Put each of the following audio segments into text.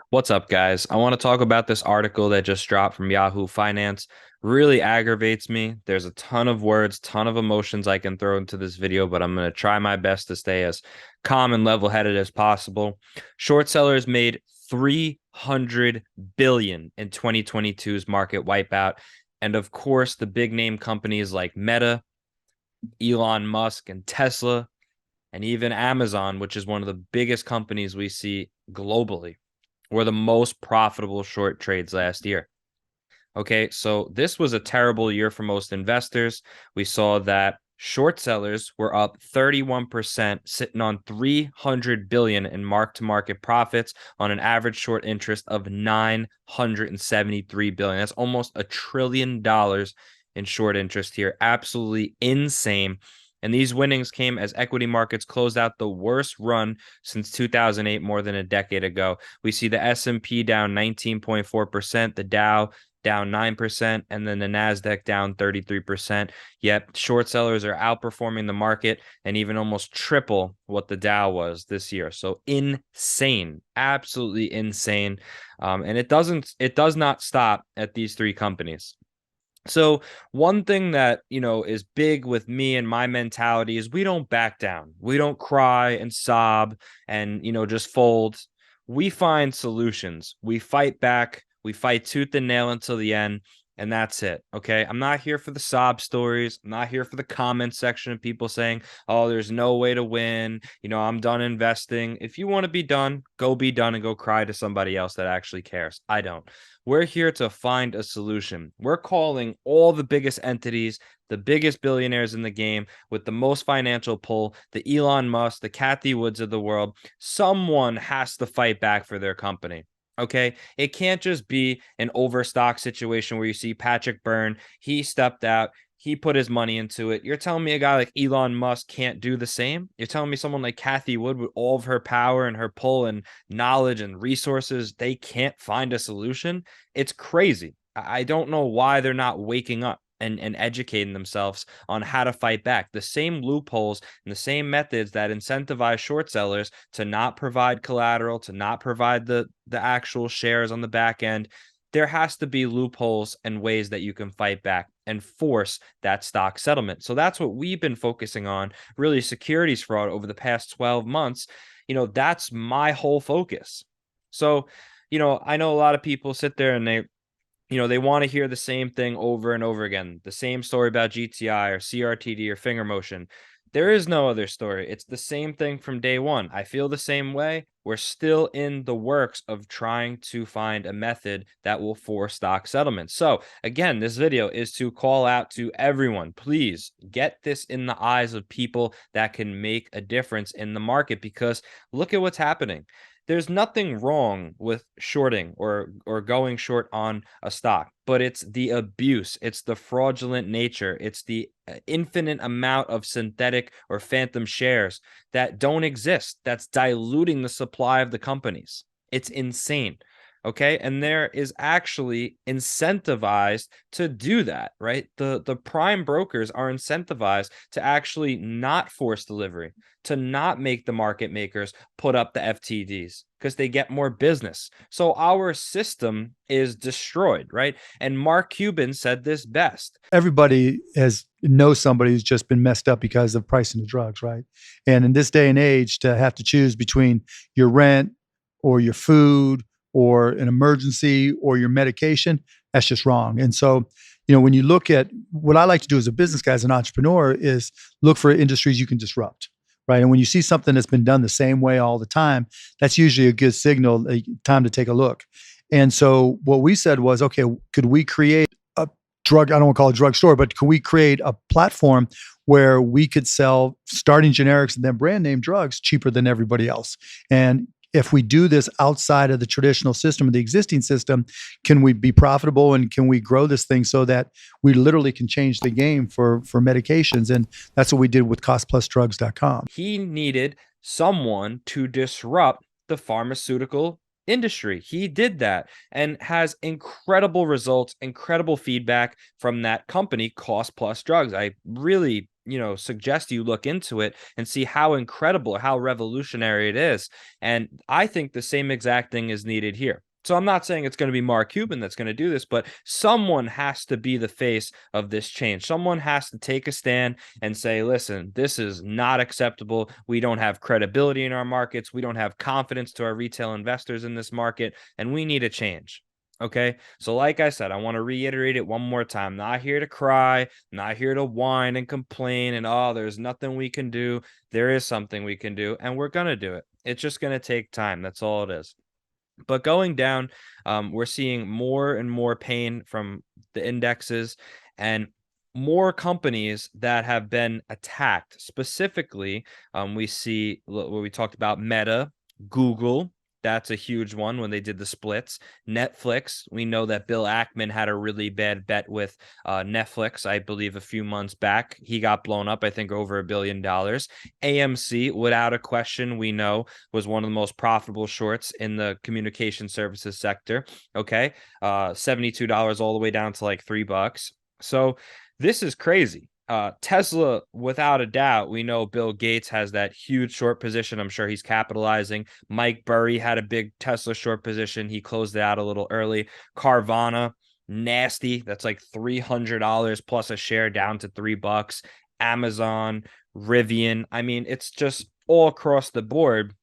What's up, guys? I want to talk about this article that just dropped from Yahoo Finance. Really aggravates me. There's a ton of words, ton of emotions I can throw into this video, but I'm going to try my best to stay as calm and level-headed as possible. Short sellers made 300 billion in 2022's market wipeout. And of course, the big name companies like Meta, Elon Musk, and Tesla, and even Amazon, which is one of the biggest companies we see globally, were the most profitable short trades last year. Okay, so this was a terrible year for most investors. We saw that short sellers were up 31%, sitting on 300 billion in mark-to-market profits on an average short interest of 973 billion. That's almost $1 trillion in short interest here. Absolutely insane. And these winnings came as equity markets closed out the worst run since 2008, more than a decade ago. We see the S&P down 19.4%, the Dow down 9%, and then the NASDAQ down 33%. Yet short sellers are outperforming the market and even almost triple what the Dow was this year. So insane, absolutely insane. And it does not stop at these three companies. So one thing that, is big with me and my mentality is we don't back down. We don't cry and sob and, just fold. We find solutions. We fight back. We fight tooth and nail until the end. And that's it. Okay. I'm not here for the sob stories. I'm not here for the comment section of people saying, oh, there's no way to win. I'm done investing. If you want to be done, go be done and go cry to somebody else that actually cares. I don't. We're here to find a solution. We're calling all the biggest entities, the biggest billionaires in the game with the most financial pull, the Elon Musk, the Kathy Woods of the world. Someone has to fight back for their company. Okay, it can't just be an overstock situation where you see Patrick Byrne, he stepped out, he put his money into it. You're telling me a guy like Elon Musk can't do the same? You're telling me someone like Kathy Wood, with all of her power and her pull and knowledge and resources, they can't find a solution? It's crazy. I don't know why they're not waking up and educating themselves on how to fight back. The same loopholes and the same methods that incentivize short sellers to not provide collateral, to not provide the actual shares on the back end. There has to be loopholes and ways that you can fight back and force that stock settlement. So that's what we've been focusing on, really securities fraud over the past 12 months. That's my whole focus. So, I know a lot of people sit there and they want to hear the same thing over and over again, the same story about GTI or CRTD or finger motion. There is no other story. It's the same thing from day one. I feel the same way. We're still in the works of trying to find a method that will force stock settlement. So again, this video is to call out to everyone. Please get this in the eyes of people that can make a difference in the market, because look at what's happening. There's nothing wrong with shorting or going short on a stock, but it's the abuse, it's the fraudulent nature, it's the infinite amount of synthetic or phantom shares that don't exist, that's diluting the supply of the companies. It's insane. Okay, and there is actually incentivized to do that, right? The prime brokers are incentivized to actually not force delivery, to not make the market makers put up the FTDs because they get more business. So our system is destroyed, right? And Mark Cuban said this best. Everybody knows somebody who's just been messed up because of pricing of drugs, right? And in this day and age, to have to choose between your rent or your food or an emergency or your medication, that's just wrong. And so, when you look at what I like to do as a business guy, as an entrepreneur, is look for industries you can disrupt, right? And when you see something that's been done the same way all the time, that's usually a good signal, time to take a look. And so what we said was, okay, could we create a drug, I don't want to call it a drugstore, but could we create a platform where we could sell starting generics and then brand name drugs cheaper than everybody else? And if we do this outside of the traditional system, or the existing system, can we be profitable, and can we grow this thing so that we literally can change the game for medications? And that's what we did with costplusdrugs.com. He needed someone to disrupt the pharmaceutical industry. He did that and has incredible results, incredible feedback from that company, Cost Plus Drugs. I really suggest you look into it and see how incredible, how revolutionary it is. And I think the same exact thing is needed here. So I'm not saying it's going to be Mark Cuban that's going to do this, but someone has to be the face of this change. Someone has to take a stand and say, listen, this is not acceptable. We don't have credibility in our markets. We don't have confidence to our retail investors in this market, and we need a change. Okay. So, like I said, I want to reiterate it one more time. Not here to cry, not here to whine and complain and, oh, there's nothing we can do. There is something we can do, and we're going to do it. It's just going to take time. That's all it is. But going down, we're seeing more and more pain from the indexes and more companies that have been attacked. Specifically, we see what we talked about: Meta, Google. That's a huge one when they did the splits. Netflix, we know that Bill Ackman had a really bad bet with Netflix, I believe, a few months back. He got blown up, I think, over $1 billion. AMC, without a question, we know was one of the most profitable shorts in the communication services sector. Okay. $72 all the way down to like $3. So this is crazy. Tesla, without a doubt, we know Bill Gates has that huge short position. I'm sure he's capitalizing. Mike Burry had a big Tesla short position. He closed it out a little early. Carvana, nasty. That's like $300 plus a share down to $3. Amazon, Rivian. I mean, it's just all across the board.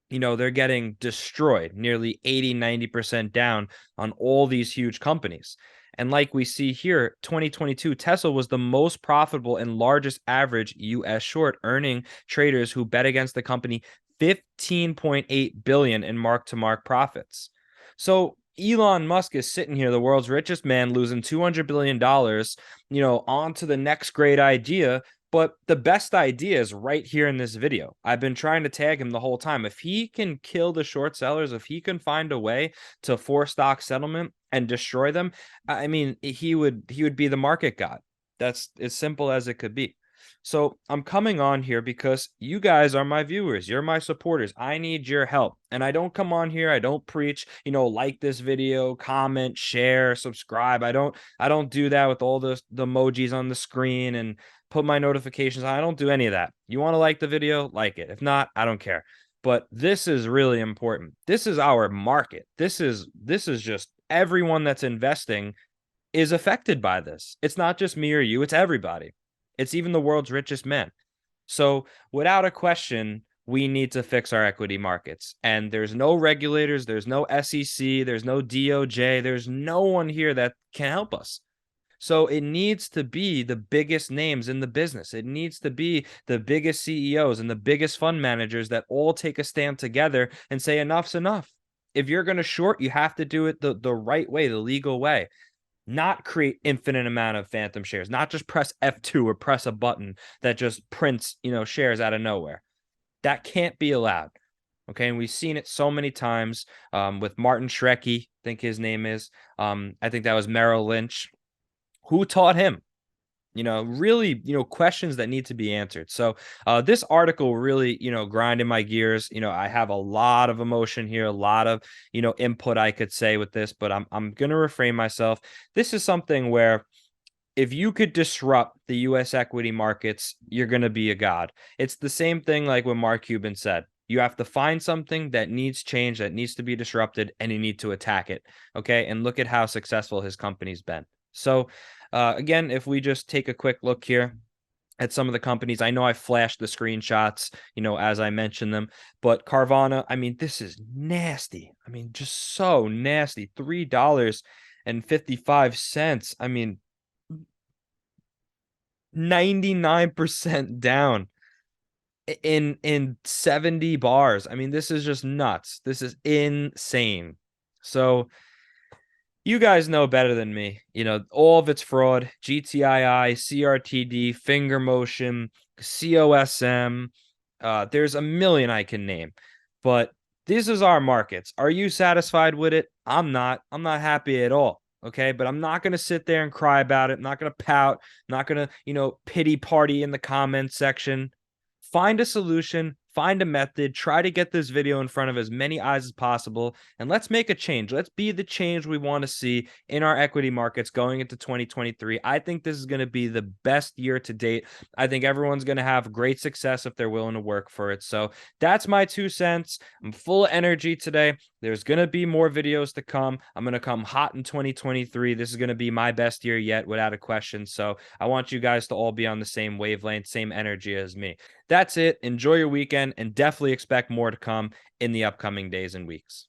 They're getting destroyed, nearly 80-90% down on all these huge companies. And like we see here, 2022, Tesla was the most profitable and largest average US short, earning traders who bet against the company 15.8 billion in mark-to-market profits. So Elon Musk is sitting here, the world's richest man, losing $200 billion, on to the next great idea. But the best idea is right here in this video. I've been trying to tag him the whole time. If he can kill the short sellers, if he can find a way to force stock settlement and destroy them, I mean, he would be the market god. That's as simple as it could be. So I'm coming on here because you guys are my viewers. You're my supporters. I need your help. And I don't come on here. I don't preach, like this video, comment, share, subscribe. I don't do that with all the emojis on the screen and put my notifications on. I don't do any of that. You want to like the video? Like it. If not, I don't care. But this is really important. This is our market. This is just everyone that's investing is affected by this. It's not just me or you, it's everybody. It's even the world's richest men. So, without a question, we need to fix our equity markets. And there's no regulators, there's no SEC, there's no DOJ, there's no one here that can help us. So it needs to be the biggest names in the business. It needs to be the biggest CEOs and the biggest fund managers that all take a stand together and say enough's enough. If you're going to short, you have to do it the right way, the legal way. Not create infinite amount of phantom shares, not just press F2 or press a button that just prints, shares out of nowhere. That can't be allowed. Okay. And we've seen it so many times with Martin Shkreli, I think his name is. I think that was Merrill Lynch. Who taught him? Really, questions that need to be answered. So this article really, grinding my gears. I have a lot of emotion here, a lot of, input I could say with this, but I'm going to refrain myself. This is something where if you could disrupt the U.S. equity markets, you're going to be a god. It's the same thing like what Mark Cuban said. You have to find something that needs change, that needs to be disrupted, and you need to attack it. Okay. And look at how successful his company's been. So, again, if we just take a quick look here at some of the companies, I know I flashed the screenshots, as I mentioned them, but Carvana, I mean, this is nasty. I mean, just so nasty. $3.55. I mean, 99% down in 70 bars. I mean, this is just nuts. This is insane. So, you guys know better than me. All of it's fraud. GTII, CRTD, finger motion, COSM. There's a million I can name. But this is our markets. Are you satisfied with it? I'm not. I'm not happy at all. Okay. But I'm not going to sit there and cry about it. I'm not going to pout. I'm not going to, pity party in the comments section. Find a solution. find a method, try to get this video in front of as many eyes as possible, and let's make a change. Let's be the change we want to see in our equity markets going into 2023. I think this is going to be the best year to date. I think everyone's going to have great success if they're willing to work for it. So that's my 2 cents. I'm full of energy today. There's going to be more videos to come. I'm going to come hot in 2023. This is going to be my best year yet, without a question. So I want you guys to all be on the same wavelength, same energy as me. That's it. Enjoy your weekend and definitely expect more to come in the upcoming days and weeks.